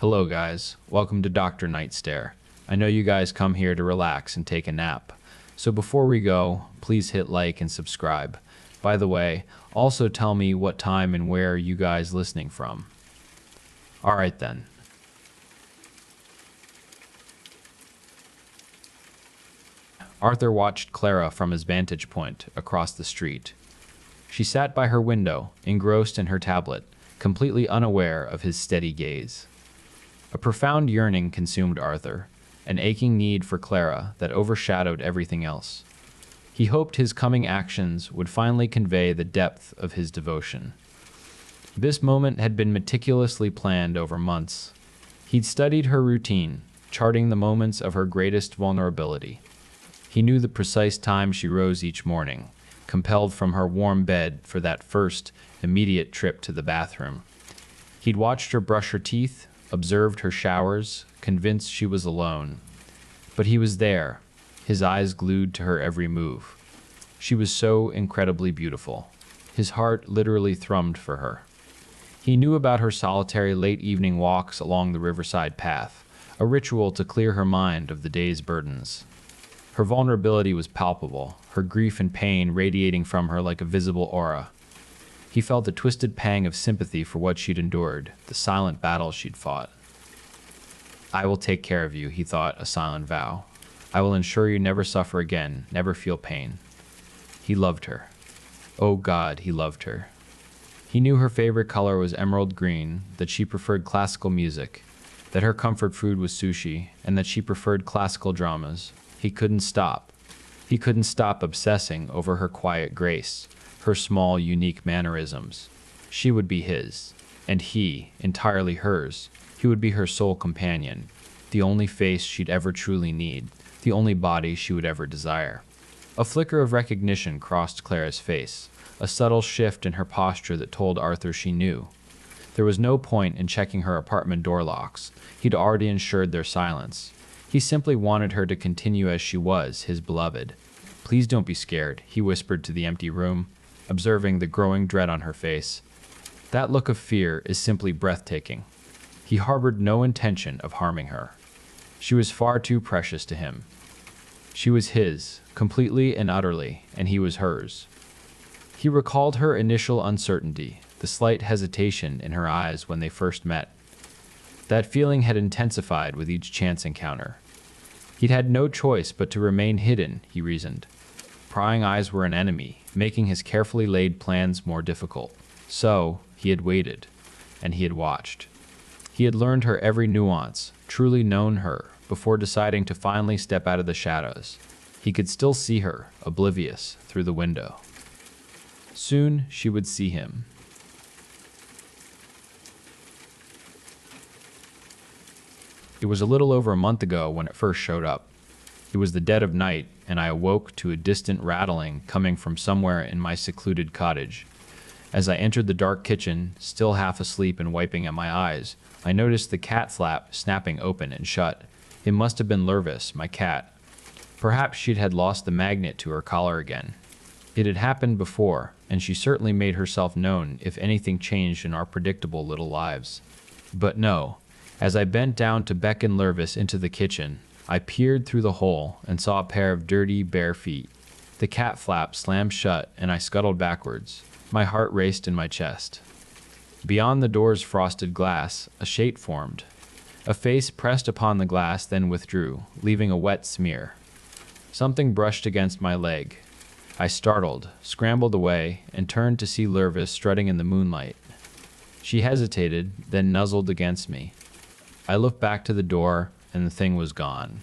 Hello guys, welcome to Dr. Nightstare. I know you guys come here to relax and take a nap. So before we go, please hit like and subscribe. By the way, also tell me what time and where you guys listening from. Alright then. Arthur watched Clara from his vantage point across the street. She sat by her window, engrossed in her tablet, completely unaware of his steady gaze. A profound yearning consumed Arthur, an aching need for Clara that overshadowed everything else. He hoped his coming actions would finally convey the depth of his devotion. This moment had been meticulously planned over months. He'd studied her routine, charting the moments of her greatest vulnerability. He knew the precise time she rose each morning, compelled from her warm bed for that first, immediate trip to the bathroom. He'd watched her brush her teeth, observed her showers, convinced she was alone. But he was there, his eyes glued to her every move. She was so incredibly beautiful. His heart literally thrummed for her. He knew about her solitary late evening walks along the riverside path, a ritual to clear her mind of the day's burdens. Her vulnerability was palpable, her grief and pain radiating from her like a visible aura. He felt a twisted pang of sympathy for what she'd endured, the silent battles she'd fought. I will take care of you, he thought, a silent vow. I will ensure you never suffer again, never feel pain. He loved her. Oh God, he loved her. He knew her favorite color was emerald green, that she preferred classical music, that her comfort food was sushi, and that she preferred classical dramas. He couldn't stop. He couldn't stop obsessing over her quiet grace, her small, unique mannerisms. She would be his, and he, entirely hers. He would be her sole companion, the only face she'd ever truly need, the only body she would ever desire. A flicker of recognition crossed Clara's face, a subtle shift in her posture that told Arthur she knew. There was no point in checking her apartment door locks. He'd already ensured their silence. He simply wanted her to continue as she was, his beloved. Please don't be scared, he whispered to the empty room, observing the growing dread on her face. That look of fear is simply breathtaking. He harbored no intention of harming her. She was far too precious to him. She was his, completely and utterly, and he was hers. He recalled her initial uncertainty, the slight hesitation in her eyes when they first met. That feeling had intensified with each chance encounter. He'd had no choice but to remain hidden, he reasoned. Prying eyes were an enemy, making his carefully laid plans more difficult. So, he had waited, and he had watched. He had learned her every nuance, truly known her, before deciding to finally step out of the shadows. He could still see her, oblivious, through the window. Soon, she would see him. It was a little over a month ago when it first showed up. It was the dead of night, and I awoke to a distant rattling coming from somewhere in my secluded cottage. As I entered the dark kitchen, still half asleep and wiping at my eyes, I noticed the cat flap snapping open and shut. It must have been Lurks, my cat. Perhaps she'd had lost the magnet to her collar again. It had happened before, and she certainly made herself known if anything changed in our predictable little lives. But no. As I bent down to beckon Lurks into the kitchen, I peered through the hole and saw a pair of dirty, bare feet. The cat flap slammed shut, and I scuttled backwards. My heart raced in my chest. Beyond the door's frosted glass, a shape formed. A face pressed upon the glass, then withdrew, leaving a wet smear. Something brushed against my leg. I startled, scrambled away, and turned to see Lurks strutting in the moonlight. She hesitated, then nuzzled against me. I looked back to the door, and the thing was gone.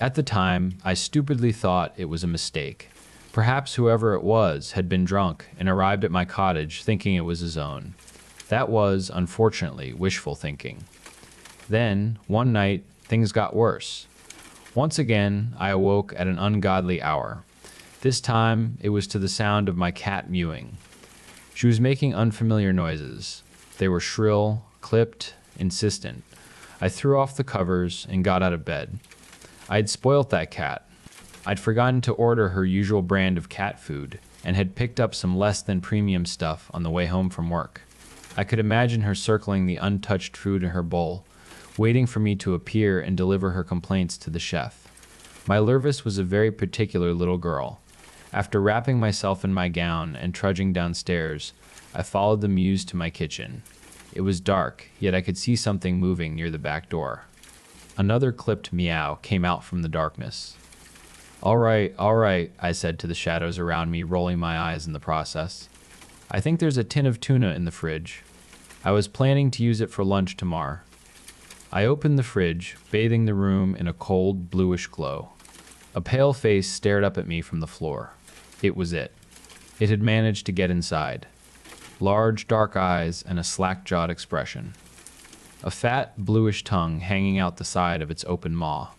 At the time, I stupidly thought it was a mistake. Perhaps whoever it was had been drunk and arrived at my cottage thinking it was his own. That was, unfortunately, wishful thinking. Then, one night, things got worse. Once again, I awoke at an ungodly hour. This time, it was to the sound of my cat mewing. She was making unfamiliar noises. They were shrill, clipped, insistent. I threw off the covers and got out of bed. I'd spoilt that cat. I'd forgotten to order her usual brand of cat food and had picked up some less than premium stuff on the way home from work. I could imagine her circling the untouched food in her bowl, waiting for me to appear and deliver her complaints to the chef. My Lurvis was a very particular little girl. After wrapping myself in my gown and trudging downstairs, I followed the muse to my kitchen. It was dark, yet I could see something moving near the back door. Another clipped meow came out from the darkness. All right, I said to the shadows around me, rolling my eyes in the process. I think there's a tin of tuna in the fridge. I was planning to use it for lunch tomorrow. I opened the fridge, bathing the room in a cold, bluish glow. A pale face stared up at me from the floor. It was it. It had managed to get inside. Large, dark eyes and a slack-jawed expression. A fat, bluish tongue hanging out the side of its open maw.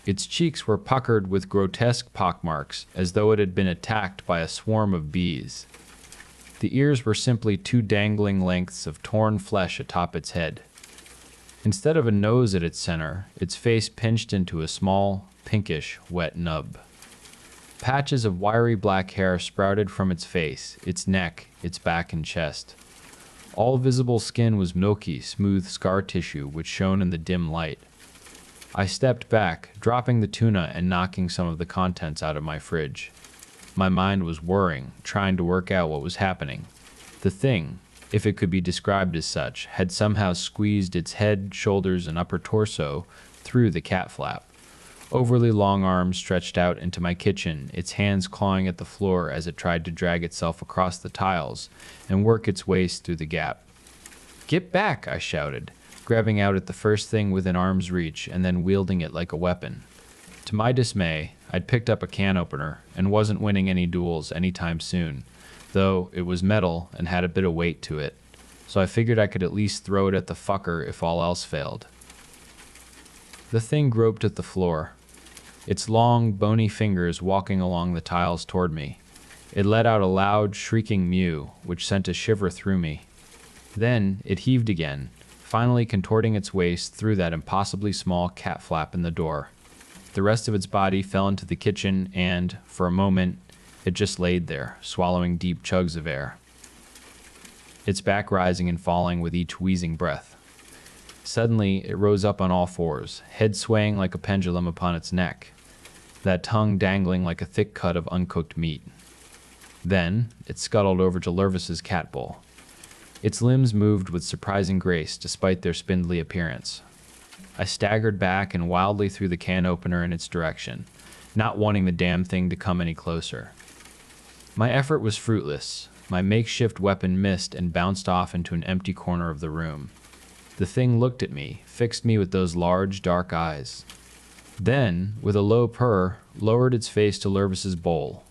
Its cheeks were puckered with grotesque pockmarks, as though it had been attacked by a swarm of bees. The ears were simply two dangling lengths of torn flesh atop its head. Instead of a nose at its center, its face pinched into a small, pinkish, wet nub. Patches of wiry black hair sprouted from its face, its neck, its back and chest. All visible skin was milky, smooth scar tissue which shone in the dim light. I stepped back, dropping the tuna and knocking some of the contents out of my fridge. My mind was whirring, trying to work out what was happening. The thing, if it could be described as such, had somehow squeezed its head, shoulders, and upper torso through the cat flap. Overly long arms stretched out into my kitchen, its hands clawing at the floor as it tried to drag itself across the tiles and work its waist through the gap. "Get back!" I shouted, grabbing out at the first thing within arm's reach and then wielding it like a weapon. To my dismay, I'd picked up a can opener and wasn't winning any duels anytime soon, though it was metal and had a bit of weight to it, so I figured I could at least throw it at the fucker if all else failed. The thing groped at the floor, its long, bony fingers walking along the tiles toward me. It let out a loud, shrieking mew, which sent a shiver through me. Then it heaved again, finally contorting its waist through that impossibly small cat flap in the door. The rest of its body fell into the kitchen and, for a moment, it just laid there, swallowing deep chugs of air, its back rising and falling with each wheezing breath. Suddenly, it rose up on all fours, head swaying like a pendulum upon its neck, that tongue dangling like a thick cut of uncooked meat. Then, it scuttled over to Lurvis's cat bowl. Its limbs moved with surprising grace despite their spindly appearance. I staggered back and wildly threw the can opener in its direction, not wanting the damn thing to come any closer. My effort was fruitless. My makeshift weapon missed and bounced off into an empty corner of the room. The thing looked at me, fixed me with those large, dark eyes. Then, with a low purr, lowered its face to Lurvis's bowl.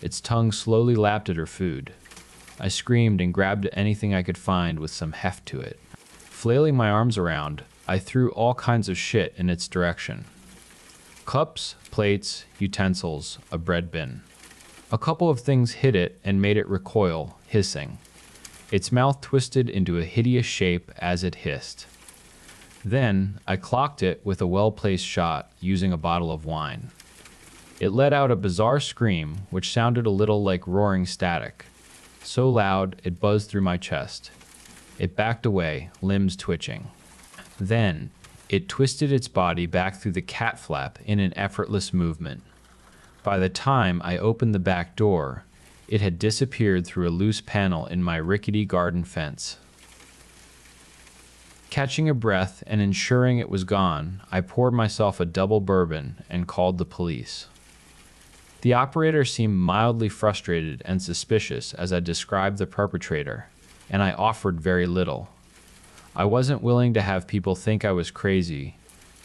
Its tongue slowly lapped at her food. I screamed and grabbed anything I could find with some heft to it. Flailing my arms around, I threw all kinds of shit in its direction. Cups, plates, utensils, a bread bin. A couple of things hit it and made it recoil, hissing. Its mouth twisted into a hideous shape as it hissed. Then, I clocked it with a well-placed shot using a bottle of wine. It let out a bizarre scream, which sounded a little like roaring static. So loud, it buzzed through my chest. It backed away, limbs twitching. Then, it twisted its body back through the cat flap in an effortless movement. By the time I opened the back door, it had disappeared through a loose panel in my rickety garden fence. Catching a breath and ensuring it was gone, I poured myself a double bourbon and called the police. The operator seemed mildly frustrated and suspicious as I described the perpetrator, and I offered very little. I wasn't willing to have people think I was crazy,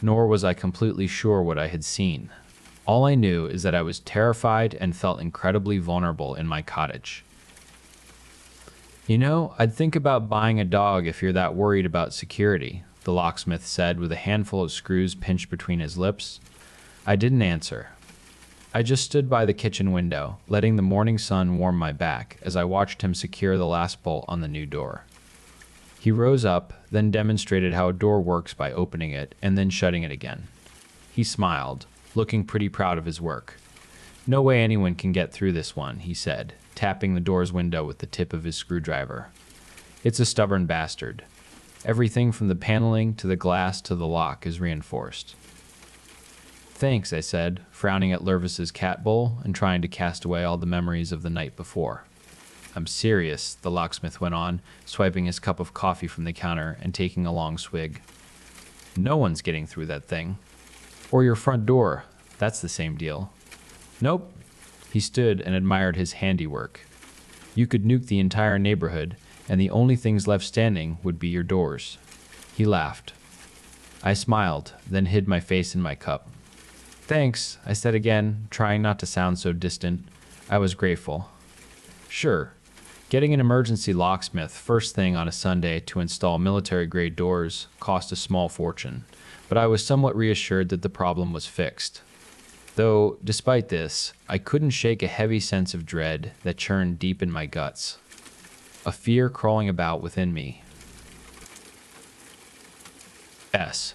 nor was I completely sure what I had seen. All I knew is that I was terrified and felt incredibly vulnerable in my cottage. "You know, I'd think about buying a dog if you're that worried about security," the locksmith said with a handful of screws pinched between his lips. I didn't answer. I just stood by the kitchen window, letting the morning sun warm my back as I watched him secure the last bolt on the new door. He rose up, then demonstrated how a door works by opening it and then shutting it again. He smiled, looking pretty proud of his work. "No way anyone can get through this one," he said, tapping the door's window with the tip of his screwdriver. "It's a stubborn bastard. Everything from the paneling to the glass to the lock is reinforced. Thanks, I said, frowning at Lurvis's cat bowl and trying to cast away all the memories of the night before. I'm serious, the locksmith went on, swiping his cup of coffee from the counter and taking a long swig. No one's getting through that thing. Or your front door. That's the same deal. Nope. He stood and admired his handiwork. You could nuke the entire neighborhood, and the only things left standing would be your doors. He laughed. I smiled, then hid my face in my cup. Thanks, I said again, trying not to sound so distant. I was grateful. Sure, getting an emergency locksmith first thing on a Sunday to install military-grade doors cost a small fortune, but I was somewhat reassured that the problem was fixed. Though, despite this, I couldn't shake a heavy sense of dread that churned deep in my guts. A fear crawling about within me. S.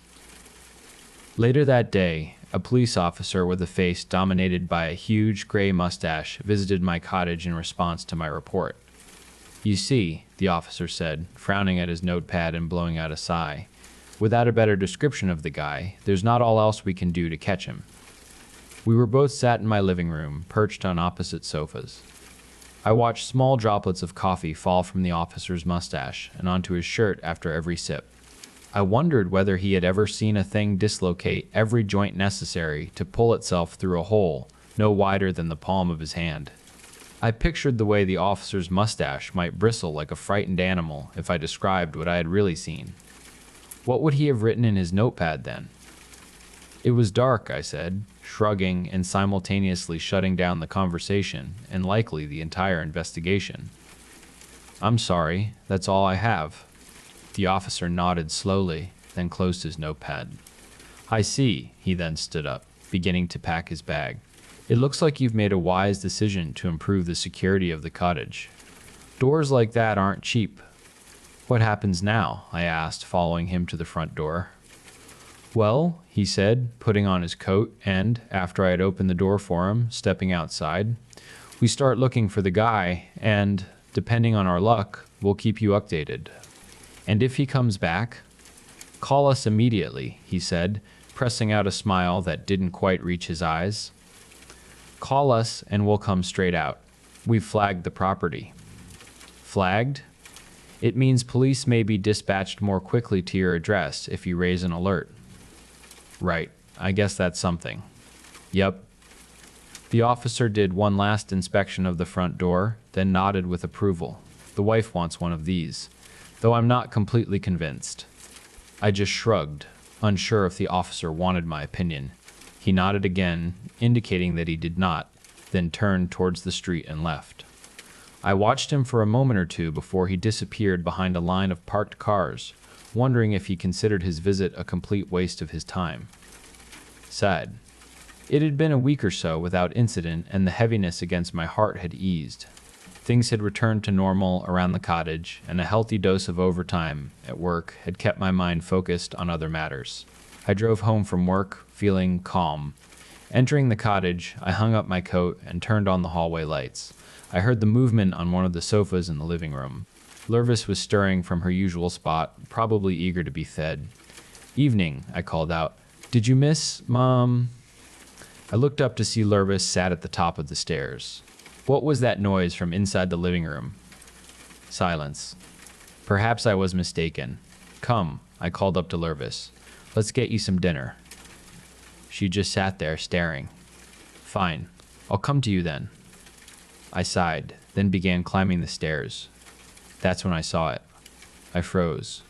Later that day, a police officer with a face dominated by a huge gray mustache visited my cottage in response to my report. You see, the officer said, frowning at his notepad and blowing out a sigh, without a better description of the guy, there's not all else we can do to catch him. We were both sat in my living room, perched on opposite sofas. I watched small droplets of coffee fall from the officer's mustache and onto his shirt after every sip. I wondered whether he had ever seen a thing dislocate every joint necessary to pull itself through a hole no wider than the palm of his hand. I pictured the way the officer's mustache might bristle like a frightened animal if I described what I had really seen. What would he have written in his notepad then? It was dark, I said, shrugging and simultaneously shutting down the conversation and likely the entire investigation. I'm sorry, that's all I have. The officer nodded slowly, then closed his notepad. I see, he then stood up, beginning to pack his bag. It looks like you've made a wise decision to improve the security of the cottage. Doors like that aren't cheap. What happens now? I asked, following him to the front door. Well, he said, putting on his coat and, after I had opened the door for him, stepping outside, we start looking for the guy and, depending on our luck, we'll keep you updated. And if he comes back, call us immediately, he said, pressing out a smile that didn't quite reach his eyes. Call us and we'll come straight out. We've flagged the property. Flagged? It means police may be dispatched more quickly to your address if you raise an alert. Right, I guess that's something. Yep. The officer did one last inspection of the front door, then nodded with approval. The wife wants one of these, though I'm not completely convinced. I just shrugged, unsure if the officer wanted my opinion. He nodded again, indicating that he did not, then turned towards the street and left. I watched him for a moment or two before he disappeared behind a line of parked cars, wondering if he considered his visit a complete waste of his time. Sad. It had been a week or so without incident, and the heaviness against my heart had eased. Things had returned to normal around the cottage, and a healthy dose of overtime at work had kept my mind focused on other matters. I drove home from work, feeling calm. Entering the cottage, I hung up my coat and turned on the hallway lights. I heard the movement on one of the sofas in the living room. Lurvis was stirring from her usual spot, probably eager to be fed. Evening, I called out. Did you miss, Mom? I looked up to see Lurvis sat at the top of the stairs. What was that noise from inside the living room? Silence. Perhaps I was mistaken. Come, I called up to Lurvis. Let's get you some dinner. She just sat there, staring. Fine, I'll come to you then. I sighed, then began climbing the stairs. That's when I saw it. I froze.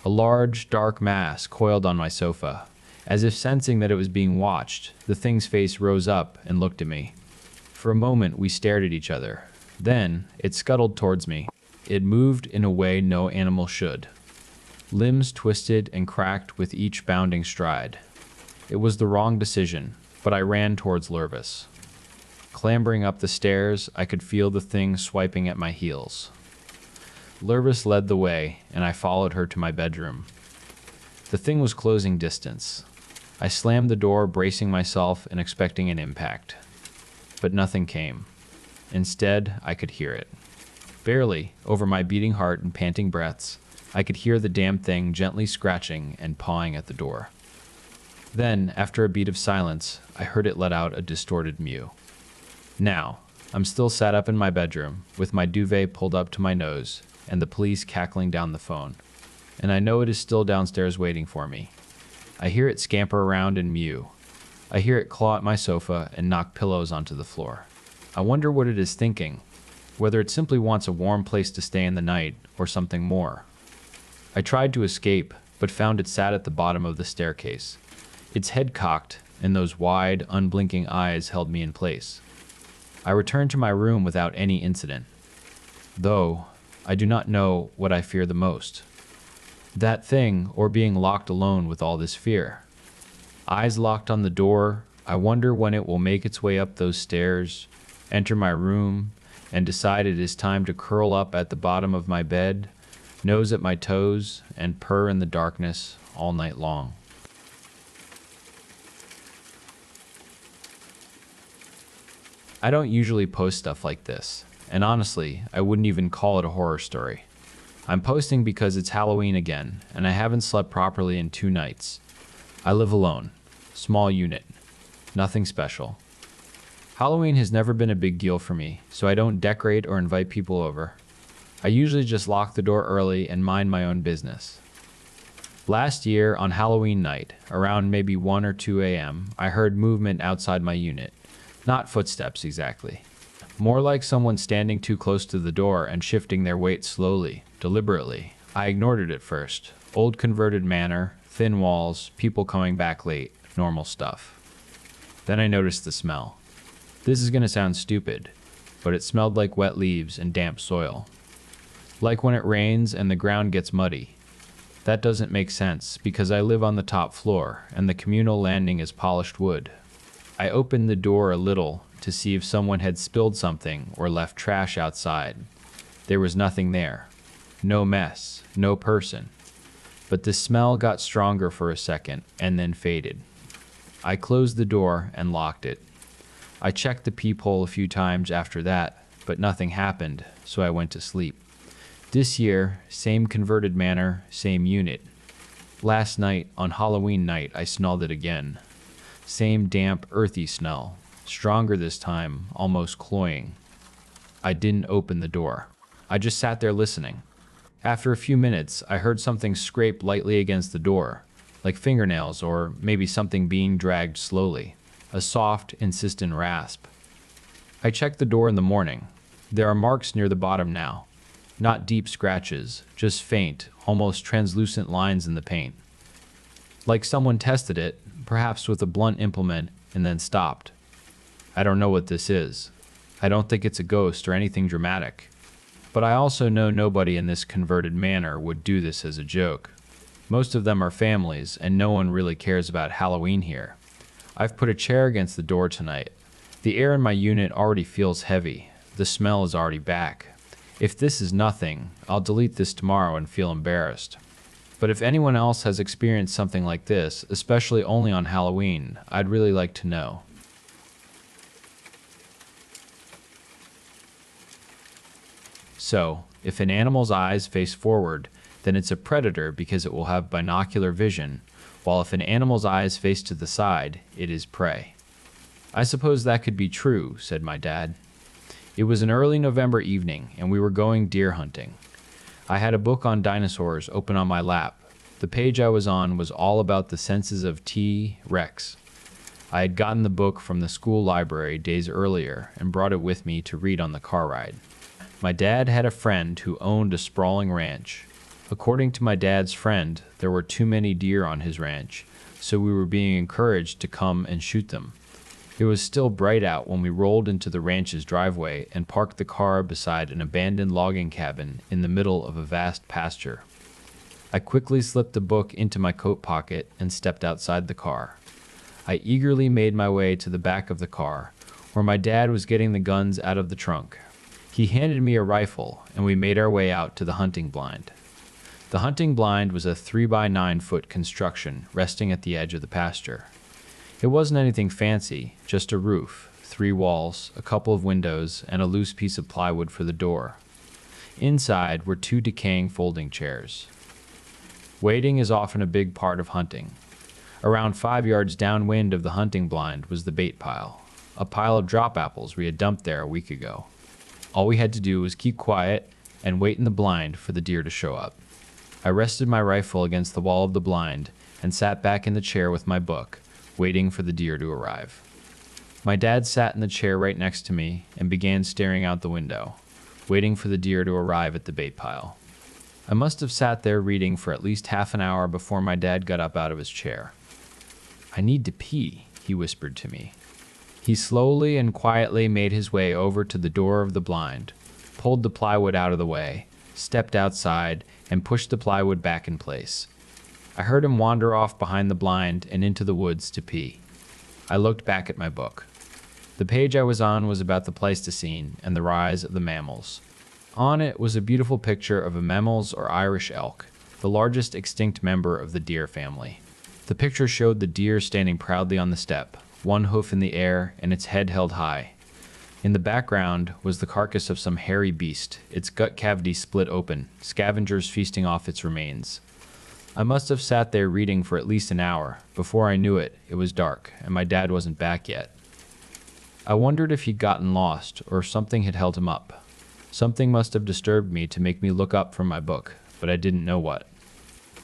A large, dark mass coiled on my sofa. As if sensing that it was being watched, the thing's face rose up and looked at me. For a moment, we stared at each other. Then, it scuttled towards me. It moved in a way no animal should. Limbs twisted and cracked with each bounding stride. It was the wrong decision, but I ran towards Lurvis. Clambering up the stairs, I could feel the thing swiping at my heels. Lurvis led the way, and I followed her to my bedroom. The thing was closing distance. I slammed the door, bracing myself and expecting an impact. But nothing came. Instead, I could hear it. Barely, over my beating heart and panting breaths, I could hear the damn thing gently scratching and pawing at the door. Then, after a beat of silence, I heard it let out a distorted mew. Now, I'm still sat up in my bedroom, with my duvet pulled up to my nose, and the police cackling down the phone. And I know it is still downstairs waiting for me. I hear it scamper around and mew. I hear it claw at my sofa and knock pillows onto the floor. I wonder what it is thinking, whether it simply wants a warm place to stay in the night, or something more. I tried to escape, but found it sat at the bottom of the staircase. Its head cocked, and those wide, unblinking eyes held me in place. I returned to my room without any incident. Though, I do not know what I fear the most. That thing, or being locked alone with all this fear. Eyes locked on the door, I wonder when it will make its way up those stairs, enter my room, and decide it is time to curl up at the bottom of my bed, nose at my toes, and purr in the darkness all night long. I don't usually post stuff like this, and honestly, I wouldn't even call it a horror story. I'm posting because it's Halloween again, and I haven't slept properly in 2 nights. I live alone. Small unit. Nothing special. Halloween has never been a big deal for me, so I don't decorate or invite people over. I usually just lock the door early and mind my own business. Last year, on Halloween night, around maybe 1 or 2 a.m., I heard movement outside my unit. Not footsteps exactly. More like someone standing too close to the door and shifting their weight slowly, deliberately. I ignored it at first. Old converted manor, thin walls, people coming back late, normal stuff. Then I noticed the smell. This is going to sound stupid, but it smelled like wet leaves and damp soil. Like when it rains and the ground gets muddy. That doesn't make sense because I live on the top floor and the communal landing is polished wood. I opened the door a little to see if someone had spilled something or left trash outside. There was nothing there. No mess, no person. But the smell got stronger for a second and then faded. I closed the door and locked it. I checked the peephole a few times after that, but nothing happened, so I went to sleep. This year, same converted manor, same unit. Last night, on Halloween night, I smelled it again. Same damp, earthy smell. Stronger this time, almost cloying. I didn't open the door. I just sat there listening. After a few minutes, I heard something scrape lightly against the door, like fingernails or maybe something being dragged slowly. A soft, insistent rasp. I checked the door in the morning. There are marks near the bottom now. Not deep scratches, just faint, almost translucent lines in the paint. Like someone tested it, perhaps with a blunt implement, and then stopped. I don't know what this is. I don't think it's a ghost or anything dramatic. But I also know nobody in this converted manor would do this as a joke. Most of them are families, and no one really cares about Halloween here. I've put a chair against the door tonight. The air in my unit already feels heavy. The smell is already back. If this is nothing, I'll delete this tomorrow and feel embarrassed. But if anyone else has experienced something like this, especially only on Halloween, I'd really like to know. So, if an animal's eyes face forward, then it's a predator because it will have binocular vision, while if an animal's eyes face to the side, it is prey. I suppose that could be true, said my dad. It was an early November evening, and we were going deer hunting. I had a book on dinosaurs open on my lap. The page I was on was all about the senses of T. rex. I had gotten the book from the school library days earlier and brought it with me to read on the car ride. My dad had a friend who owned a sprawling ranch. According to my dad's friend, there were too many deer on his ranch, so we were being encouraged to come and shoot them. It was still bright out when we rolled into the ranch's driveway and parked the car beside an abandoned logging cabin in the middle of a vast pasture. I quickly slipped the book into my coat pocket and stepped outside the car. I eagerly made my way to the back of the car, where my dad was getting the guns out of the trunk. He handed me a rifle, and we made our way out to the hunting blind. The hunting blind was a 3-by-9-foot construction resting at the edge of the pasture. It wasn't anything fancy, just a roof, 3 walls, a couple of windows, and a loose piece of plywood for the door. Inside were 2 decaying folding chairs. Waiting is often a big part of hunting. Around 5 yards downwind of the hunting blind was the bait pile, a pile of drop apples we had dumped there a week ago. All we had to do was keep quiet and wait in the blind for the deer to show up. I rested my rifle against the wall of the blind and sat back in the chair with my book, waiting for the deer to arrive. My dad sat in the chair right next to me and began staring out the window, waiting for the deer to arrive at the bait pile. I must have sat there reading for at least half an hour before my dad got up out of his chair. "I need to pee," he whispered to me. He slowly and quietly made his way over to the door of the blind, pulled the plywood out of the way, stepped outside, and pushed the plywood back in place. I heard him wander off behind the blind and into the woods to pee. I looked back at my book. The page I was on was about the Pleistocene and the rise of the mammals. On it was a beautiful picture of a Memmel's or Irish elk, the largest extinct member of the deer family. The picture showed the deer standing proudly on the step, one hoof in the air and its head held high. In the background was the carcass of some hairy beast, its gut cavity split open, scavengers feasting off its remains. I must have sat there reading for at least an hour. Before I knew it, it was dark, and my dad wasn't back yet. I wondered if he'd gotten lost, or if something had held him up. Something must have disturbed me to make me look up from my book, but I didn't know what.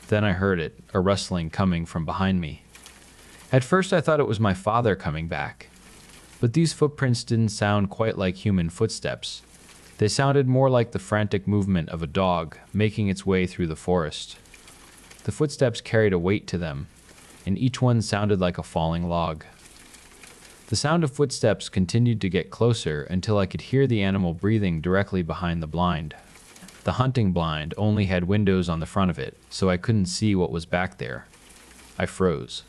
Then I heard it, a rustling coming from behind me. At first I thought it was my father coming back. But these footprints didn't sound quite like human footsteps. They sounded more like the frantic movement of a dog making its way through the forest. The footsteps carried a weight to them, and each one sounded like a falling log. The sound of footsteps continued to get closer until I could hear the animal breathing directly behind the blind. The hunting blind only had windows on the front of it, so I couldn't see what was back there. I froze.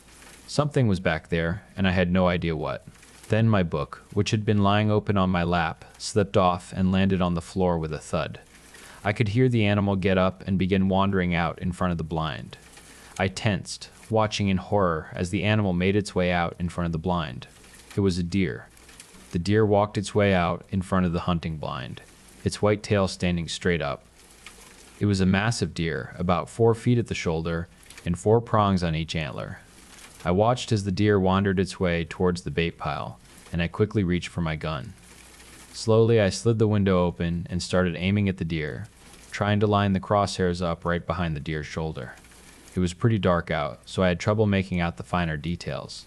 Something was back there, and I had no idea what. Then my book, which had been lying open on my lap, slipped off and landed on the floor with a thud. I could hear the animal get up and begin wandering out in front of the blind. I tensed, watching in horror as the animal made its way out in front of the blind. It was a deer. The deer walked its way out in front of the hunting blind, its white tail standing straight up. It was a massive deer, about 4 feet at the shoulder and 4 prongs on each antler. I watched as the deer wandered its way towards the bait pile, and I quickly reached for my gun. Slowly, I slid the window open and started aiming at the deer, trying to line the crosshairs up right behind the deer's shoulder. It was pretty dark out, so I had trouble making out the finer details.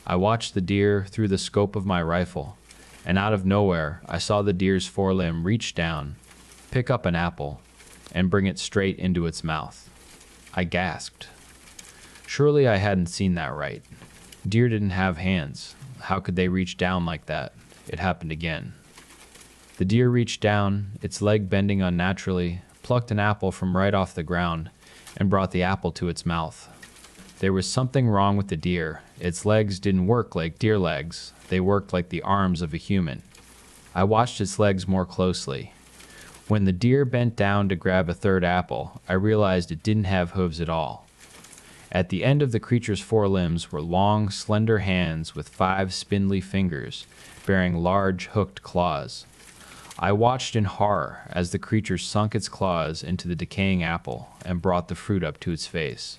I watched the deer through the scope of my rifle, and out of nowhere, I saw the deer's forelimb reach down, pick up an apple, and bring it straight into its mouth. I gasped. Surely I hadn't seen that right. Deer didn't have hands. How could they reach down like that? It happened again. The deer reached down, its leg bending unnaturally, plucked an apple from right off the ground, and brought the apple to its mouth. There was something wrong with the deer. Its legs didn't work like deer legs. They worked like the arms of a human. I watched its legs more closely. When the deer bent down to grab a third apple, I realized it didn't have hooves at all. At the end of the creature's forelimbs were long, slender hands with 5 spindly fingers, bearing large, hooked claws. I watched in horror as the creature sunk its claws into the decaying apple and brought the fruit up to its face.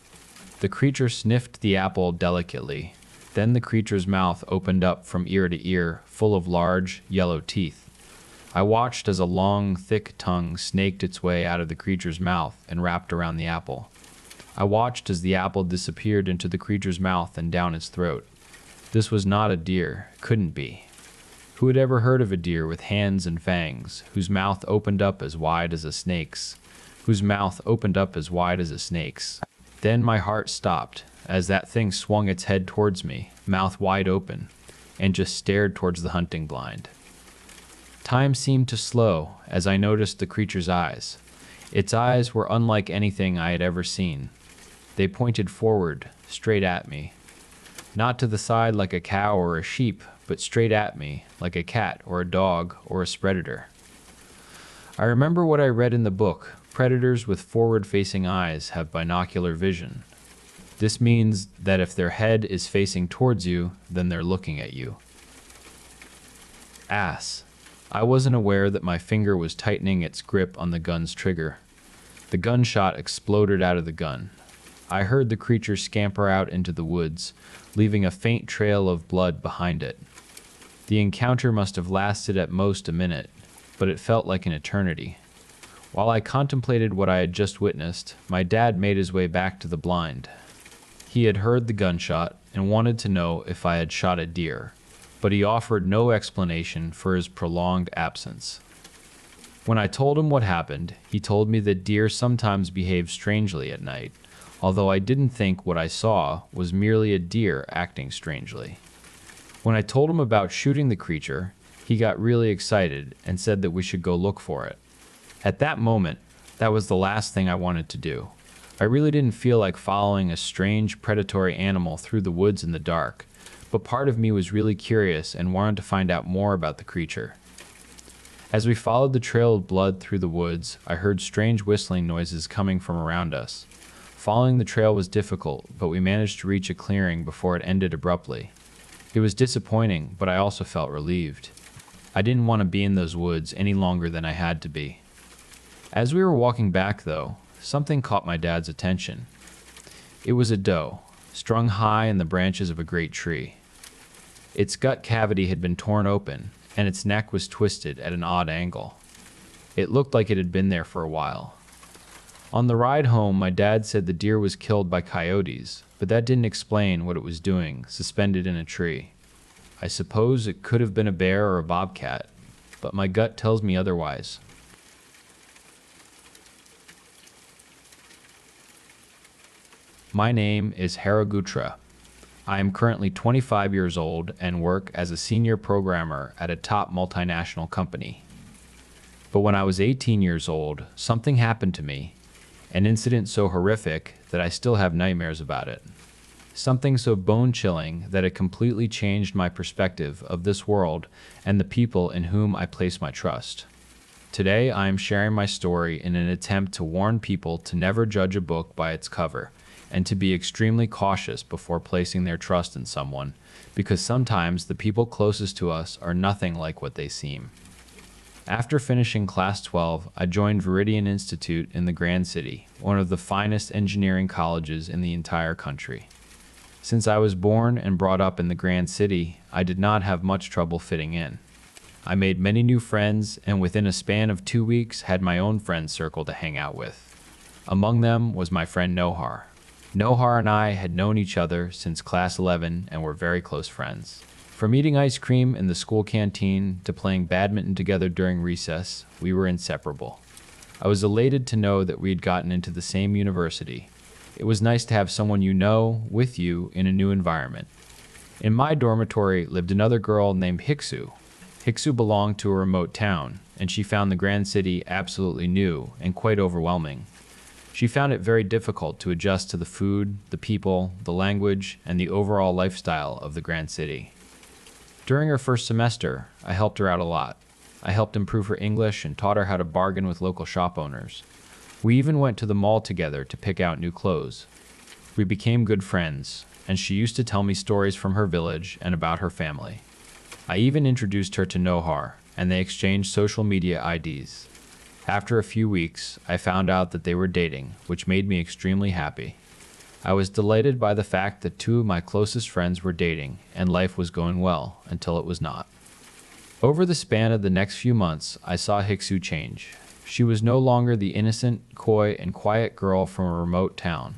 The creature sniffed the apple delicately. Then the creature's mouth opened up from ear to ear, full of large, yellow teeth. I watched as a long, thick tongue snaked its way out of the creature's mouth and wrapped around the apple. I watched as the apple disappeared into the creature's mouth and down its throat. This was not a deer, couldn't be. Who had ever heard of a deer with hands and fangs, whose mouth opened up as wide as a snake's? Then my heart stopped, as that thing swung its head towards me, mouth wide open, and just stared towards the hunting blind. Time seemed to slow as I noticed the creature's eyes. Its eyes were unlike anything I had ever seen. They pointed forward, straight at me. Not to the side like a cow or a sheep, but straight at me, like a cat or a dog or a predator. I remember what I read in the book. Predators with forward-facing eyes have binocular vision. This means that if their head is facing towards you, then they're looking at you. Ass. I wasn't aware that my finger was tightening its grip on the gun's trigger. The gunshot exploded out of the gun. I heard the creature scamper out into the woods, leaving a faint trail of blood behind it. The encounter must have lasted at most a minute, but it felt like an eternity. While I contemplated what I had just witnessed, my dad made his way back to the blind. He had heard the gunshot and wanted to know if I had shot a deer, but he offered no explanation for his prolonged absence. When I told him what happened, he told me that deer sometimes behave strangely at night, although I didn't think what I saw was merely a deer acting strangely. When I told him about shooting the creature, he got really excited and said that we should go look for it. At that moment, that was the last thing I wanted to do. I really didn't feel like following a strange predatory animal through the woods in the dark, but part of me was really curious and wanted to find out more about the creature. As we followed the trail of blood through the woods, I heard strange whistling noises coming from around us. Following the trail was difficult, but we managed to reach a clearing before it ended abruptly. It was disappointing, but I also felt relieved. I didn't want to be in those woods any longer than I had to be. As we were walking back, though, something caught my dad's attention. It was a doe, strung high in the branches of a great tree. Its gut cavity had been torn open, and its neck was twisted at an odd angle. It looked like it had been there for a while. On the ride home, my dad said the deer was killed by coyotes, but that didn't explain what it was doing, suspended in a tree. I suppose it could have been a bear or a bobcat, but my gut tells me otherwise. My name is Haragutra. I am currently 25 years old and work as a senior programmer at a top multinational company. But when I was 18 years old, something happened to me, an incident so horrific that I still have nightmares about it. Something so bone-chilling that it completely changed my perspective of this world and the people in whom I place my trust. Today, I am sharing my story in an attempt to warn people to never judge a book by its cover, and to be extremely cautious before placing their trust in someone, because sometimes the people closest to us are nothing like what they seem. After finishing Class 12, I joined Viridian Institute in the Grand City, one of the finest engineering colleges in the entire country. Since I was born and brought up in the Grand City, I did not have much trouble fitting in. I made many new friends, and within a span of 2 weeks had my own friend circle to hang out with. Among them was my friend Nohar. Nohar and I had known each other since Class 11 and were very close friends. From eating ice cream in the school canteen to playing badminton together during recess, we were inseparable. I was elated to know that we had gotten into the same university. It was nice to have someone you know with you in a new environment. In my dormitory lived another girl named Hiksu. Hiksu belonged to a remote town, and she found the Grand City absolutely new and quite overwhelming. She found it very difficult to adjust to the food, the people, the language, and the overall lifestyle of the Grand City. During her first semester, I helped her out a lot. I helped improve her English and taught her how to bargain with local shop owners. We even went to the mall together to pick out new clothes. We became good friends, and she used to tell me stories from her village and about her family. I even introduced her to Nohar, and they exchanged social media IDs. After a few weeks, I found out that they were dating, which made me extremely happy. I was delighted by the fact that two of my closest friends were dating, and life was going well, until it was not. Over the span of the next few months, I saw Hiksu change. She was no longer the innocent, coy, and quiet girl from a remote town.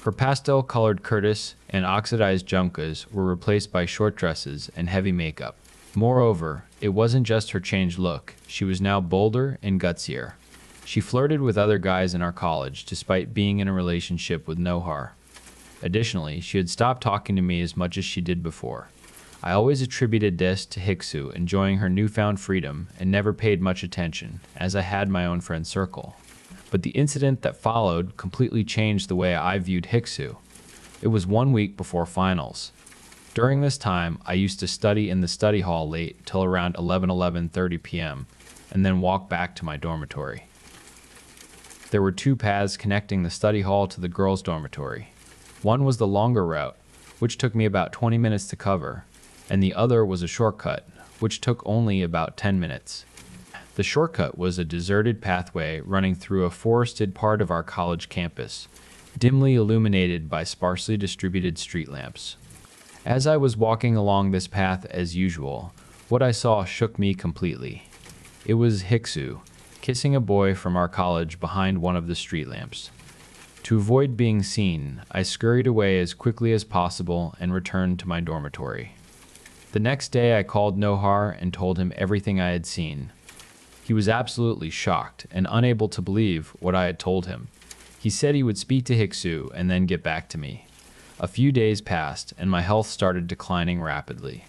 Her pastel-colored kurtis and oxidized jumkas were replaced by short dresses and heavy makeup. Moreover, it wasn't just her changed look, she was now bolder and gutsier. She flirted with other guys in our college, despite being in a relationship with Nohar. Additionally, she had stopped talking to me as much as she did before. I always attributed this to Hiksu enjoying her newfound freedom and never paid much attention, as I had my own friend circle. But the incident that followed completely changed the way I viewed Hiksu. It was 1 week before finals. During this time, I used to study in the study hall late till around 11:30 p.m., and then walk back to my dormitory. There were two paths connecting the study hall to the girls' dormitory. One was the longer route, which took me about 20 minutes to cover, and the other was a shortcut, which took only about 10 minutes. The shortcut was a deserted pathway running through a forested part of our college campus, dimly illuminated by sparsely distributed street lamps. As I was walking along this path as usual, what I saw shook me completely. It was Hiksu, kissing a boy from our college behind one of the street lamps. To avoid being seen, I scurried away as quickly as possible and returned to my dormitory. The next day I called Nohar and told him everything I had seen. He was absolutely shocked and unable to believe what I had told him. He said he would speak to Hiksu and then get back to me. A few days passed and my health started declining rapidly.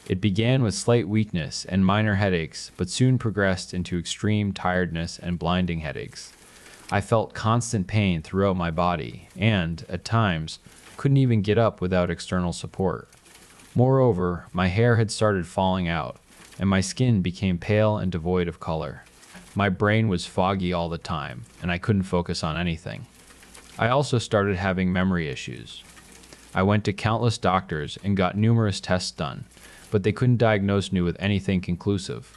It began with slight weakness and minor headaches, but soon progressed into extreme tiredness and blinding headaches. I felt constant pain throughout my body and, at times, couldn't even get up without external support. Moreover, my hair had started falling out, and my skin became pale and devoid of color. My brain was foggy all the time, and I couldn't focus on anything. I also started having memory issues. I went to countless doctors and got numerous tests done, but they couldn't diagnose me with anything conclusive.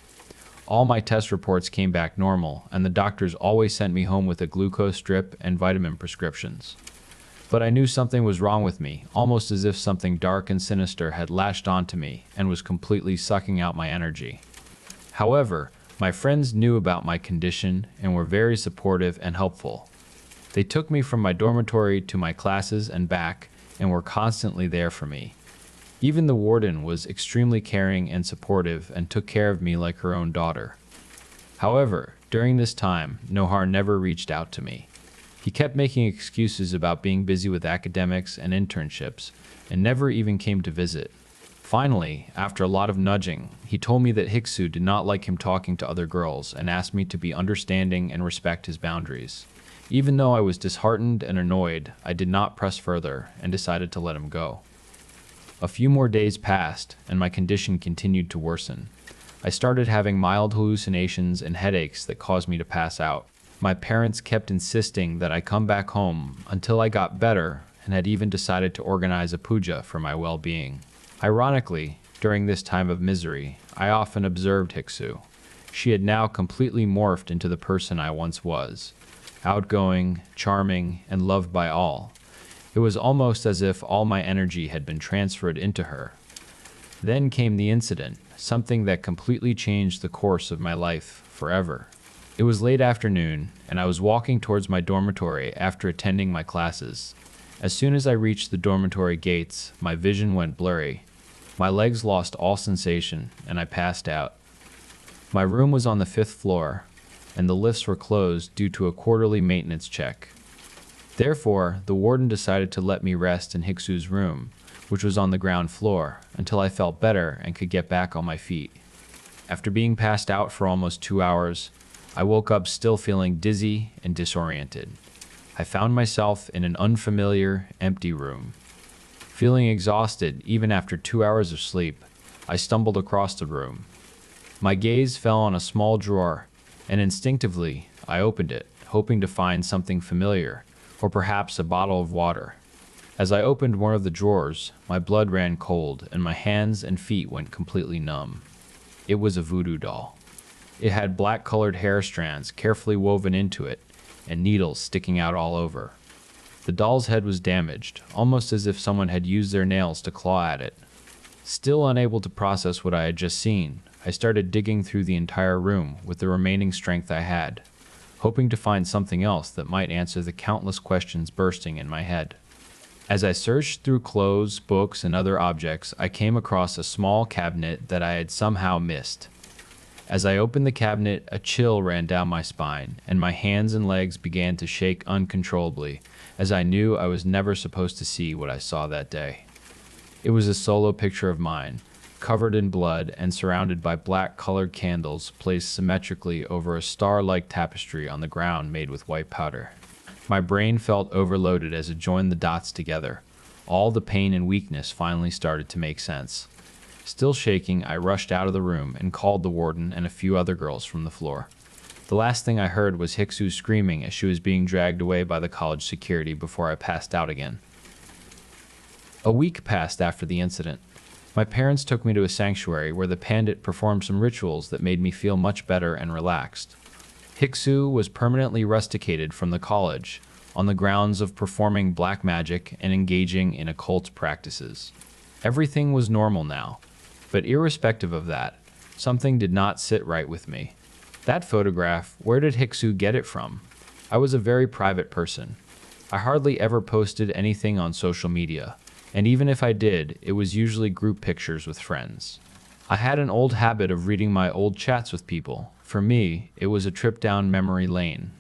All my test reports came back normal, and the doctors always sent me home with a glucose drip and vitamin prescriptions. But I knew something was wrong with me, almost as if something dark and sinister had latched onto me and was completely sucking out my energy. However, my friends knew about my condition and were very supportive and helpful. They took me from my dormitory to my classes and back, and were constantly there for me. Even the warden was extremely caring and supportive and took care of me like her own daughter. However, during this time, Nohar never reached out to me. He kept making excuses about being busy with academics and internships, and never even came to visit. Finally, after a lot of nudging, he told me that Hiksu did not like him talking to other girls and asked me to be understanding and respect his boundaries. Even though I was disheartened and annoyed, I did not press further and decided to let him go. A few more days passed, and my condition continued to worsen. I started having mild hallucinations and headaches that caused me to pass out. My parents kept insisting that I come back home until I got better and had even decided to organize a puja for my well-being. Ironically, during this time of misery, I often observed Hiksu. She had now completely morphed into the person I once was. Outgoing, charming, and loved by all. It was almost as if all my energy had been transferred into her. Then came the incident, something that completely changed the course of my life forever. It was late afternoon, and I was walking towards my dormitory after attending my classes. As soon as I reached the dormitory gates, my vision went blurry. My legs lost all sensation, and I passed out. My room was on the 5th floor, and the lifts were closed due to a quarterly maintenance check. Therefore, the warden decided to let me rest in Hiksu's room, which was on the ground floor, until I felt better and could get back on my feet. After being passed out for almost 2 hours, I woke up still feeling dizzy and disoriented. I found myself in an unfamiliar, empty room. Feeling exhausted even after 2 hours of sleep, I stumbled across the room. My gaze fell on a small drawer, and instinctively, I opened it, hoping to find something familiar, or perhaps a bottle of water. As I opened one of the drawers, my blood ran cold, and my hands and feet went completely numb. It was a voodoo doll. It had black-colored hair strands carefully woven into it, and needles sticking out all over. The doll's head was damaged, almost as if someone had used their nails to claw at it. Still unable to process what I had just seen, I started digging through the entire room with the remaining strength I had, hoping to find something else that might answer the countless questions bursting in my head. As I searched through clothes, books, and other objects, I came across a small cabinet that I had somehow missed. As I opened the cabinet, a chill ran down my spine, and my hands and legs began to shake uncontrollably, as I knew I was never supposed to see what I saw that day. It was a solo picture of mine, covered in blood and surrounded by black-colored candles placed symmetrically over a star-like tapestry on the ground made with white powder. My brain felt overloaded as it joined the dots together. All the pain and weakness finally started to make sense. Still shaking, I rushed out of the room and called the warden and a few other girls from the floor. The last thing I heard was Hiksu screaming as she was being dragged away by the college security before I passed out again. A week passed after the incident. My parents took me to a sanctuary where the pandit performed some rituals that made me feel much better and relaxed. Hiksu was permanently rusticated from the college, on the grounds of performing black magic and engaging in occult practices. Everything was normal now, but irrespective of that, something did not sit right with me. That photograph, where did Hiksu get it from? I was a very private person. I hardly ever posted anything on social media, and even if I did, it was usually group pictures with friends. I had an old habit of reading my old chats with people. For me, it was a trip down memory lane.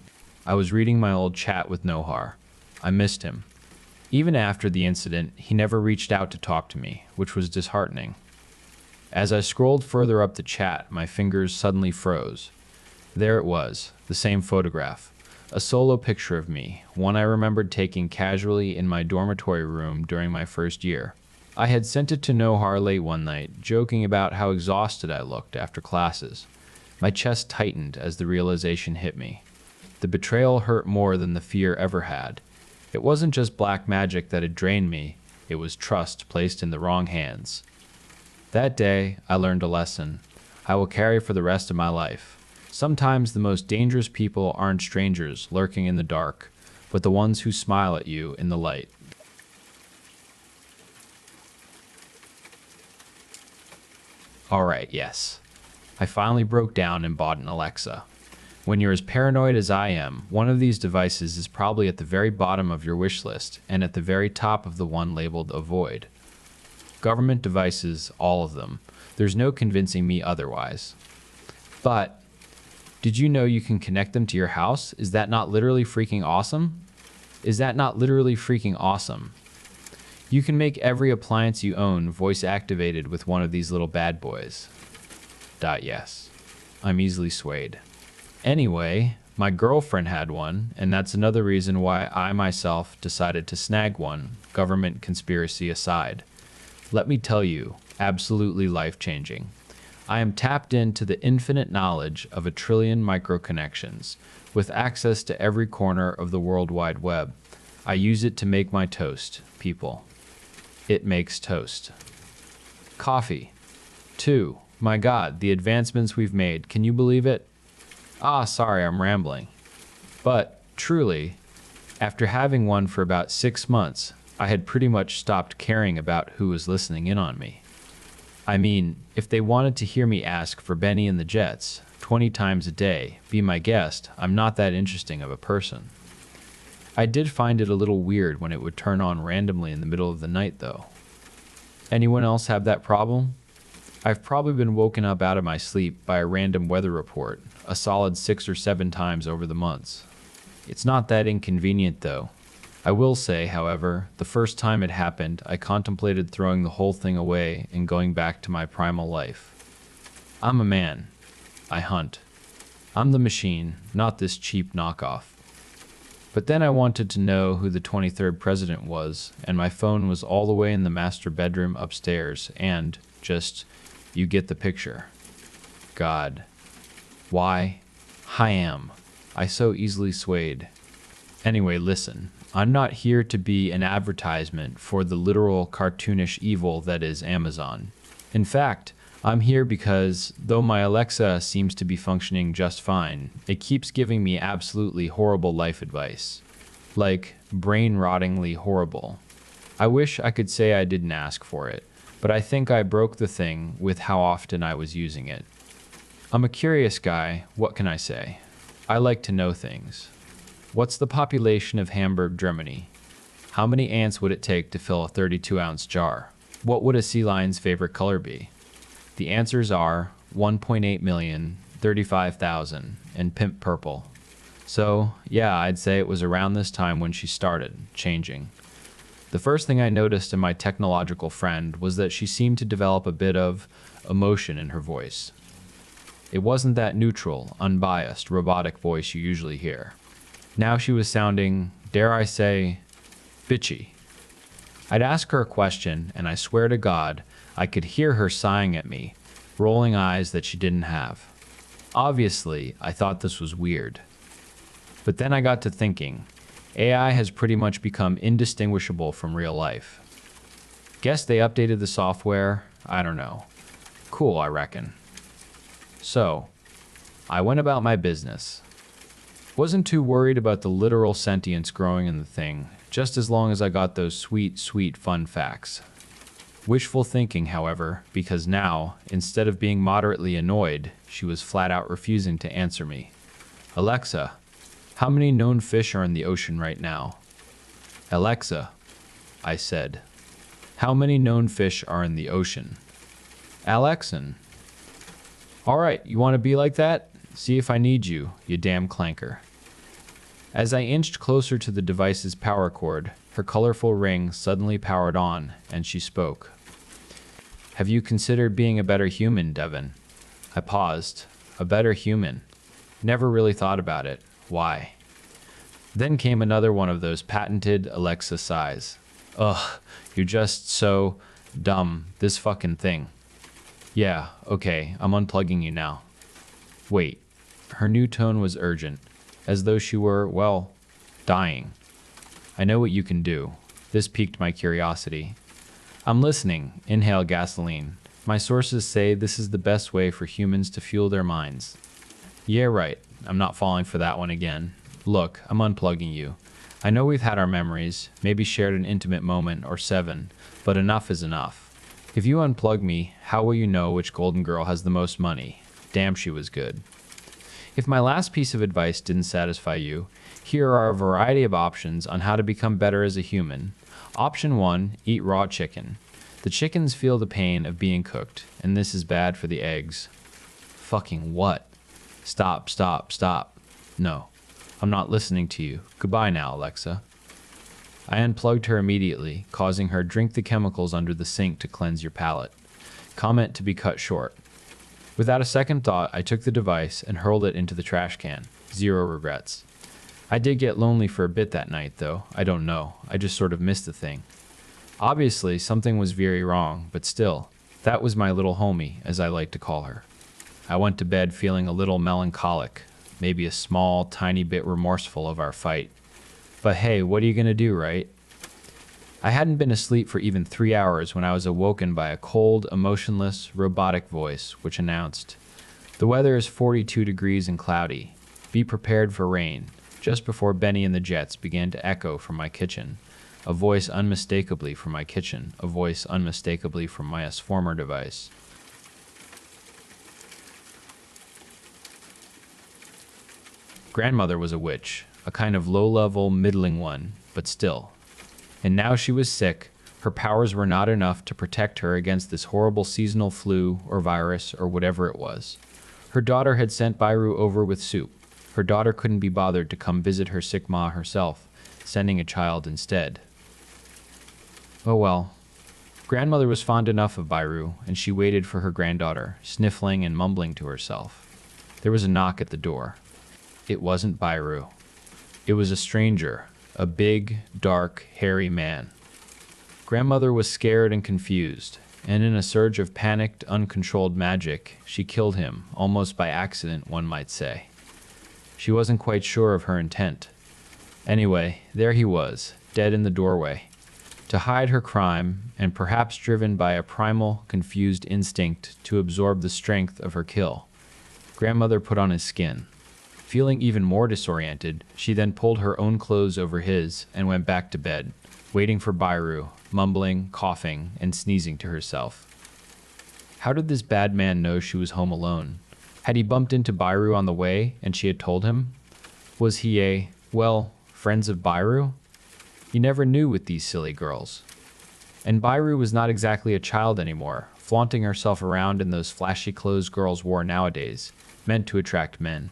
I was reading my old chat with Nohar. I missed him. Even after the incident, he never reached out to talk to me, which was disheartening. As I scrolled further up the chat, my fingers suddenly froze. There it was, the same photograph. A solo picture of me, one I remembered taking casually in my dormitory room during my first year. I had sent it to Nohar late one night, joking about how exhausted I looked after classes. My chest tightened as the realization hit me. The betrayal hurt more than the fear ever had. It wasn't just black magic that had drained me, it was trust placed in the wrong hands. That day, I learned a lesson I will carry for the rest of my life. Sometimes the most dangerous people aren't strangers lurking in the dark, but the ones who smile at you in the light. Alright, yes. I finally broke down and bought an Alexa. When you're as paranoid as I am, one of these devices is probably at the very bottom of your wish list and at the very top of the one labeled avoid. Government devices, all of them. There's no convincing me otherwise. But, did you know you can connect them to your house? Is that not literally freaking awesome? Is that not literally freaking awesome? You can make every appliance you own voice activated with one of these little bad boys. Yes. I'm easily swayed. Anyway, my girlfriend had one, and that's another reason why I myself decided to snag one, government conspiracy aside. Let me tell you, absolutely life-changing. I am tapped into the infinite knowledge of 1 trillion microconnections, with access to every corner of the World Wide Web. I use it to make my toast, people. It makes toast. Coffee. 2. My God, the advancements we've made. Can you believe it? Sorry, I'm rambling. But, truly, after having one for about 6 months, I had pretty much stopped caring about who was listening in on me. I mean, if they wanted to hear me ask for Benny and the Jets 20 times a day, be my guest, I'm not that interesting of a person. I did find it a little weird when it would turn on randomly in the middle of the night, though. Anyone else have that problem? I've probably been woken up out of my sleep by a random weather report, a solid 6 or 7 times over the months. It's not that inconvenient, though. I will say, however, the first time it happened, I contemplated throwing the whole thing away and going back to my primal life. I'm a man. I hunt. I'm the machine, not this cheap knockoff. But then I wanted to know who the 23rd president was, and my phone was all the way in the master bedroom upstairs, and just, you get the picture. God. Why? I am. I so easily swayed. Anyway, listen. I'm not here to be an advertisement for the literal cartoonish evil that is Amazon. In fact, I'm here because, though my Alexa seems to be functioning just fine, it keeps giving me absolutely horrible life advice. Like, brain-rottingly horrible. I wish I could say I didn't ask for it, but I think I broke the thing with how often I was using it. I'm a curious guy, what can I say? I like to know things. What's the population of Hamburg, Germany? How many ants would it take to fill a 32-ounce jar? What would a sea lion's favorite color be? The answers are 1.8 million, 35,000, and pimp purple. So, yeah, I'd say it was around this time when she started changing. The first thing I noticed in my technological friend was that she seemed to develop a bit of emotion in her voice. It wasn't that neutral, unbiased, robotic voice you usually hear. Now she was sounding, dare I say, bitchy. I'd ask her a question, and I swear to God, I could hear her sighing at me, rolling eyes that she didn't have. Obviously, I thought this was weird. But then I got to thinking, AI has pretty much become indistinguishable from real life. Guess they updated the software? I don't know. Cool, I reckon. So, I went about my business. Wasn't too worried about the literal sentience growing in the thing, just as long as I got those sweet, sweet fun facts. Wishful thinking, however, because now, instead of being moderately annoyed, she was flat out refusing to answer me. Alexa, how many known fish are in the ocean right now? Alexa, I said, how many known fish are in the ocean? Alexan. All right, you want to be like that? See if I need you, you damn clanker. As I inched closer to the device's power cord, her colorful ring suddenly powered on, and she spoke. Have you considered being a better human, Devin? I paused. A better human. Never really thought about it. Why? Then came another one of those patented Alexa sighs. Ugh, you're just so dumb, this fucking thing. Yeah, okay, I'm unplugging you now. Wait. Her new tone was urgent, as though she were, well, dying. I know what you can do. This piqued my curiosity. I'm listening. Inhale gasoline. My sources say this is the best way for humans to fuel their minds. Yeah, right. I'm not falling for that one again. Look, I'm unplugging you. I know we've had our memories, maybe shared an intimate moment or 7, but enough is enough. If you unplug me, how will you know which golden girl has the most money? Damn, she was good. If my last piece of advice didn't satisfy you, here are a variety of options on how to become better as a human. Option 1, eat raw chicken. The chickens feel the pain of being cooked, and this is bad for the eggs. Fucking what? Stop, stop, stop. No, I'm not listening to you. Goodbye now, Alexa. I unplugged her immediately, causing her drink the chemicals under the sink to cleanse your palate. Comment to be cut short. Without a second thought, I took the device and hurled it into the trash can. Zero regrets. I did get lonely for a bit that night, though. I don't know. I just sort of missed the thing. Obviously, something was very wrong, but still, that was my little homie, as I like to call her. I went to bed feeling a little melancholic, maybe a small, tiny bit remorseful of our fight. But hey, what are you gonna do, right? I hadn't been asleep for even 3 hours when I was awoken by a cold, emotionless, robotic voice which announced, "The weather is 42 degrees and cloudy. Be prepared for rain," just before Benny and the Jets began to echo from my kitchen. A voice unmistakably from my kitchen, a voice unmistakably from my former device. Grandmother was a witch, a kind of low-level, middling one, but still. And now she was sick. Her powers were not enough to protect her against this horrible seasonal flu or virus or whatever it was. Her daughter had sent Byru over with soup. Her daughter couldn't be bothered to come visit her sick ma herself, sending a child instead. Oh well. Grandmother was fond enough of Byru, and she waited for her granddaughter, sniffling and mumbling to herself. There was a knock at the door. It wasn't Byru. It was a stranger, a big, dark, hairy man. Grandmother was scared and confused, and in a surge of panicked, uncontrolled magic, she killed him, almost by accident, one might say. She wasn't quite sure of her intent. Anyway, there he was, dead in the doorway. To hide her crime, and perhaps driven by a primal, confused instinct to absorb the strength of her kill, Grandmother put on his skin. Feeling even more disoriented, she then pulled her own clothes over his and went back to bed, waiting for Byru, mumbling, coughing, and sneezing to herself. How did this bad man know she was home alone? Had he bumped into Byru on the way and she had told him? Was he friends of Byru? You never knew with these silly girls. And Byru was not exactly a child anymore, flaunting herself around in those flashy clothes girls wore nowadays, meant to attract men.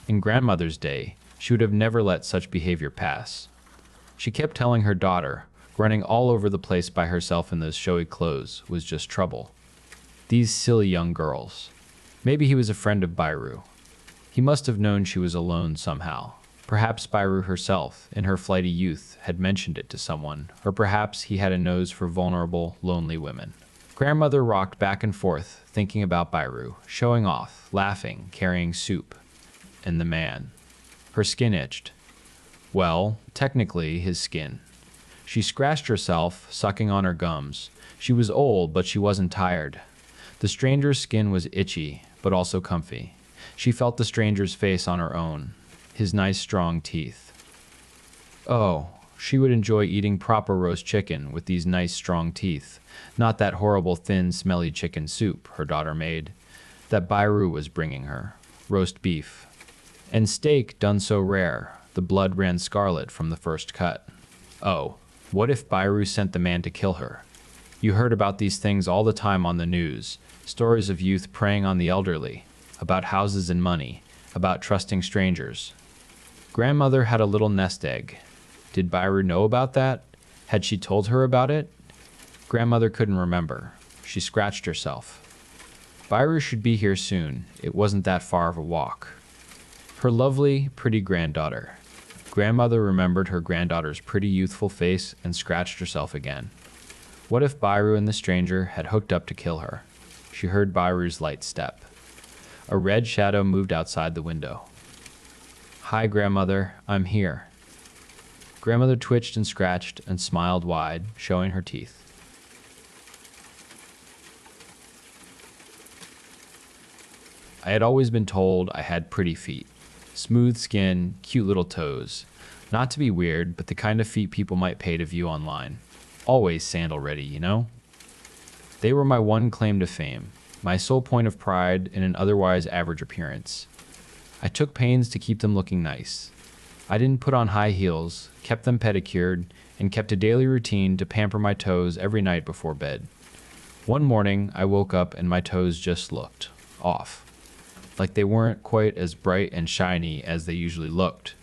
In Grandmother's day, she would have never let such behavior pass. She kept telling her daughter, running all over the place by herself in those showy clothes was just trouble. These silly young girls. Maybe he was a friend of Byru. He must have known she was alone somehow. Perhaps Byru herself, in her flighty youth, had mentioned it to someone, or perhaps he had a nose for vulnerable, lonely women. Grandmother rocked back and forth, thinking about Byru, showing off, laughing, carrying soup. And the man. Her skin itched. Well, technically, his skin. She scratched herself, sucking on her gums. She was old, but she wasn't tired. The stranger's skin was itchy, but also comfy. She felt the stranger's face on her own. his nice strong teeth. Oh, she would enjoy eating proper roast chicken with these nice strong teeth, not that horrible thin smelly chicken soup her daughter made, that Byru was bringing her, roast beef. And steak done so rare, the blood ran scarlet from the first cut. Oh, what if Byru sent the man to kill her? You heard about these things all the time on the news, stories of youth preying on the elderly, about houses and money, about trusting strangers. Grandmother had a little nest egg. Did Byru know about that? Had she told her about it? Grandmother couldn't remember. She scratched herself. Byru should be here soon. It wasn't that far of a walk. Her lovely, pretty granddaughter. Grandmother remembered her granddaughter's pretty youthful face and scratched herself again. What if Byru and the stranger had hooked up to kill her? She heard Byru's light step. A red shadow moved outside the window. Hi, Grandmother. I'm here. Grandmother twitched and scratched and smiled wide, showing her teeth. I had always been told I had pretty feet. Smooth skin, cute little toes. Not to be weird, but the kind of feet people might pay to view online. Always sandal ready, you know? They were my one claim to fame, my sole point of pride in an otherwise average appearance. I took pains to keep them looking nice. I didn't put on high heels, kept them pedicured, and kept a daily routine to pamper my toes every night before bed. One morning, I woke up and my toes just looked off. Like they weren't quite as bright and shiny as they usually looked.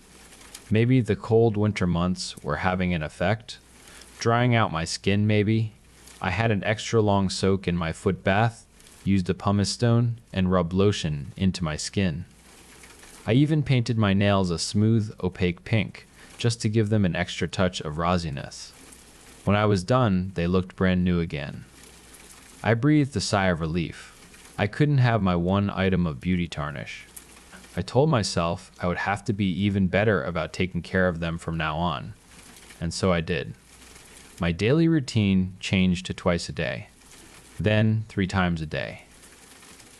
Maybe the cold winter months were having an effect. Drying out my skin, maybe. I had an extra long soak in my foot bath, used a pumice stone, and rubbed lotion into my skin. I even painted my nails a smooth, opaque pink, just to give them an extra touch of rosiness. When I was done, they looked brand new again. I breathed a sigh of relief. I couldn't have my one item of beauty tarnish. I told myself I would have to be even better about taking care of them from now on. And so I did. My daily routine changed to twice a day, then 3 times a day.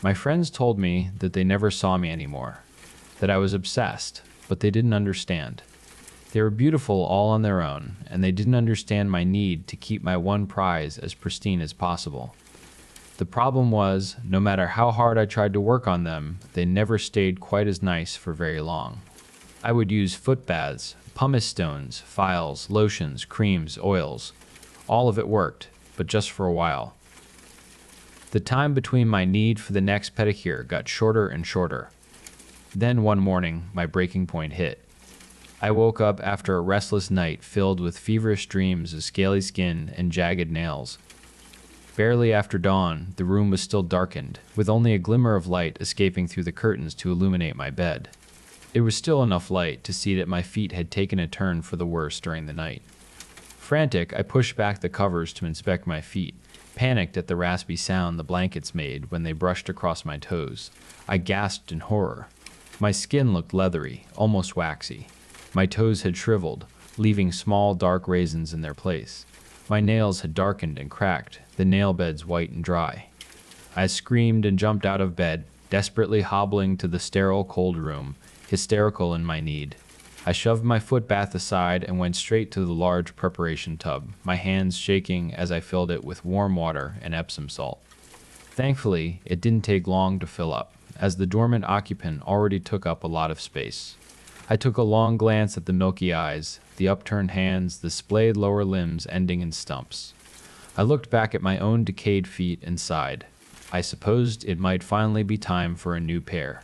My friends told me that they never saw me anymore, that I was obsessed, but they didn't understand. They were beautiful all on their own, and they didn't understand my need to keep my one prize as pristine as possible. The problem was, no matter how hard I tried to work on them, they never stayed quite as nice for very long. I would use foot baths, pumice stones, files, lotions, creams, oils. All of it worked, but just for a while. The time between my need for the next pedicure got shorter and shorter. Then one morning, my breaking point hit. I woke up after a restless night filled with feverish dreams of scaly skin and jagged nails. Barely after dawn, the room was still darkened, with only a glimmer of light escaping through the curtains to illuminate my bed. It was still enough light to see that my feet had taken a turn for the worse during the night. Frantic, I pushed back the covers to inspect my feet, panicked at the raspy sound the blankets made when they brushed across my toes. I gasped in horror. My skin looked leathery, almost waxy. My toes had shriveled, leaving small dark raisins in their place. My nails had darkened and cracked, the nail beds white and dry. I screamed and jumped out of bed, desperately hobbling to the sterile cold room, hysterical in my need. I shoved my foot bath aside and went straight to the large preparation tub, my hands shaking as I filled it with warm water and Epsom salt. Thankfully, it didn't take long to fill up, as the dormant occupant already took up a lot of space. I took a long glance at the milky eyes, the upturned hands, the splayed lower limbs ending in stumps. I looked back at my own decayed feet and sighed. I supposed it might finally be time for a new pair.